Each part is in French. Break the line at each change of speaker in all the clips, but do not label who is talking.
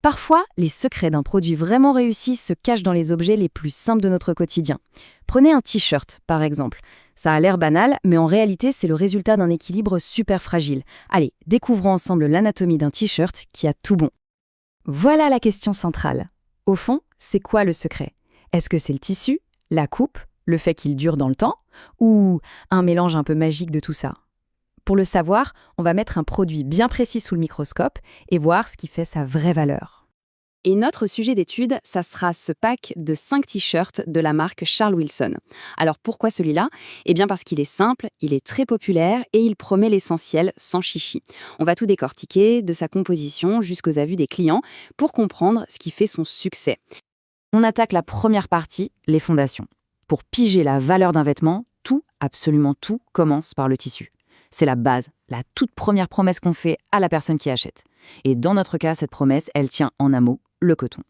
Parfois, les secrets d'un produit vraiment réussi se cachent dans les objets les plus simples de notre quotidien. Prenez un t-shirt, par exemple. Ça a l'air banal, mais en réalité, c'est le résultat d'un équilibre super fragile. Allez, découvrons ensemble l'anatomie d'un t-shirt qui a tout bon. Voilà la question centrale. Au fond, c'est quoi le secret? Est-ce que c'est le tissu, la coupe, le fait qu'il dure dans le temps, ou un mélange un peu magique de tout ça? Pour le savoir, on va mettre un produit bien précis sous le microscope et voir ce qui fait sa vraie valeur. Et notre sujet d'étude, ça sera ce pack de 5 t-shirts de la marque Charles Wilson. Alors pourquoi celui-là? Eh bien parce qu'il est simple, il est très populaire et il promet l'essentiel sans chichi. On va tout décortiquer, de sa composition jusqu'aux avis des clients, pour comprendre ce qui fait son succès. On attaque la première partie, les fondations. Pour piger la valeur d'un vêtement, tout, absolument tout, commence par le tissu. C'est la base, la toute première promesse qu'on fait à la personne qui achète. Et dans notre cas, cette promesse, elle tient en un mot, le coton.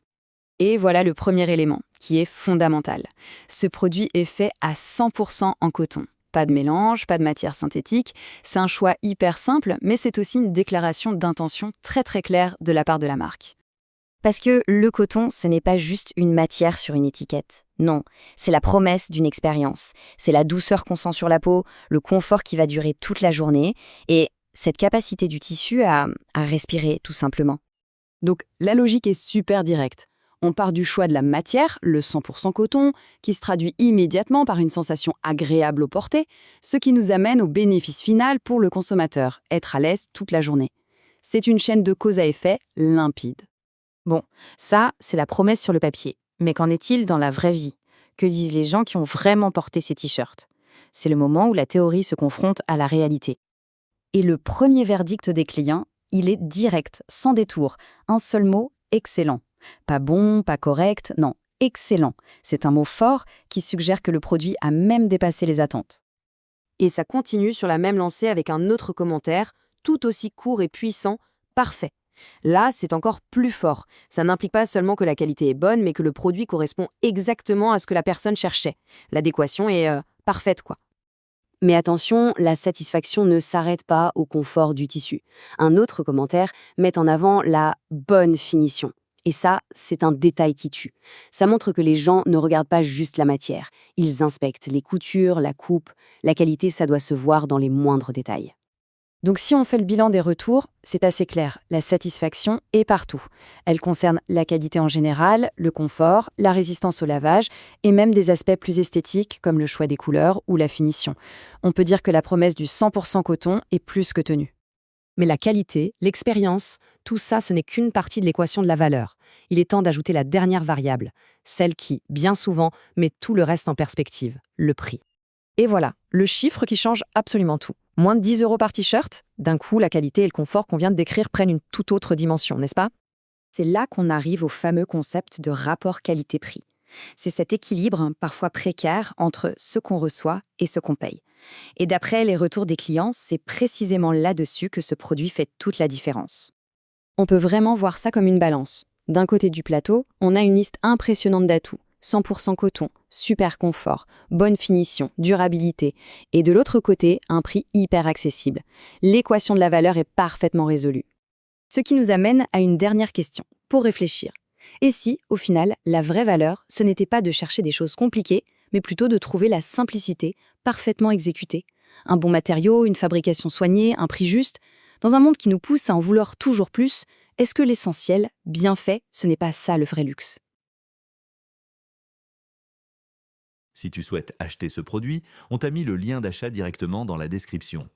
Et voilà le premier élément, qui est fondamental. Ce produit est fait à 100% en coton. Pas de mélange, pas de matière synthétique. C'est un choix hyper simple, mais c'est aussi une déclaration d'intention très très claire de la part de la marque.
Parce que le coton, ce n'est pas juste une matière sur une étiquette. Non, c'est la promesse d'une expérience. C'est la douceur qu'on sent sur la peau, le confort qui va durer toute la journée, et cette capacité du tissu à respirer, tout simplement.
Donc la logique est super directe. On part du choix de la matière, le 100% coton, qui se traduit immédiatement par une sensation agréable au porté, ce qui nous amène au bénéfice final pour le consommateur, être à l'aise toute la journée. C'est une chaîne de cause à effet limpide.
Bon, ça, c'est la promesse sur le papier. Mais qu'en est-il dans la vraie vie? Que disent les gens qui ont vraiment porté ces t-shirts? C'est le moment où la théorie se confronte à la réalité.
Et le premier verdict des clients, il est direct, sans détour. Un seul mot, excellent. Pas bon, pas correct, non, excellent. C'est un mot fort qui suggère que le produit a même dépassé les attentes. Et ça continue sur la même lancée avec un autre commentaire, tout aussi court et puissant, parfait. Là, c'est encore plus fort. Ça n'implique pas seulement que la qualité est bonne, mais que le produit correspond exactement à ce que la personne cherchait. L'adéquation est parfaite, quoi. Mais attention, la satisfaction ne s'arrête pas au confort du tissu. Un autre commentaire met en avant la bonne finition. Et ça, c'est un détail qui tue. Ça montre que les gens ne regardent pas juste la matière. Ils inspectent les coutures, la coupe. La qualité, ça doit se voir dans les moindres détails. Donc si on fait le bilan des retours, c'est assez clair, la satisfaction est partout. Elle concerne la qualité en général, le confort, la résistance au lavage et même des aspects plus esthétiques comme le choix des couleurs ou la finition. On peut dire que la promesse du 100% coton est plus que tenue. Mais la qualité, l'expérience, tout ça, ce n'est qu'une partie de l'équation de la valeur. Il est temps d'ajouter la dernière variable, celle qui, bien souvent, met tout le reste en perspective, le prix. Et voilà, le chiffre qui change absolument tout. Moins de 10 € par t-shirt, d'un coup, la qualité et le confort qu'on vient de décrire prennent une toute autre dimension, n'est-ce pas? C'est là qu'on arrive au fameux concept de rapport qualité-prix. C'est cet équilibre, parfois précaire, entre ce qu'on reçoit et ce qu'on paye. Et d'après les retours des clients, c'est précisément là-dessus que ce produit fait toute la différence. On peut vraiment voir ça comme une balance. D'un côté du plateau, on a une liste impressionnante d'atouts. 100% coton, super confort, bonne finition, durabilité. Et de l'autre côté, un prix hyper accessible. L'équation de la valeur est parfaitement résolue. Ce qui nous amène à une dernière question, pour réfléchir. Et si, au final, la vraie valeur, ce n'était pas de chercher des choses compliquées, mais plutôt de trouver la simplicité, parfaitement exécutée? Un bon matériau, une fabrication soignée, un prix juste. Dans un monde qui nous pousse à en vouloir toujours plus, est-ce que l'essentiel, bien fait, ce n'est pas ça le vrai luxe?
Si tu souhaites acheter ce produit, on t'a mis le lien d'achat directement dans la description.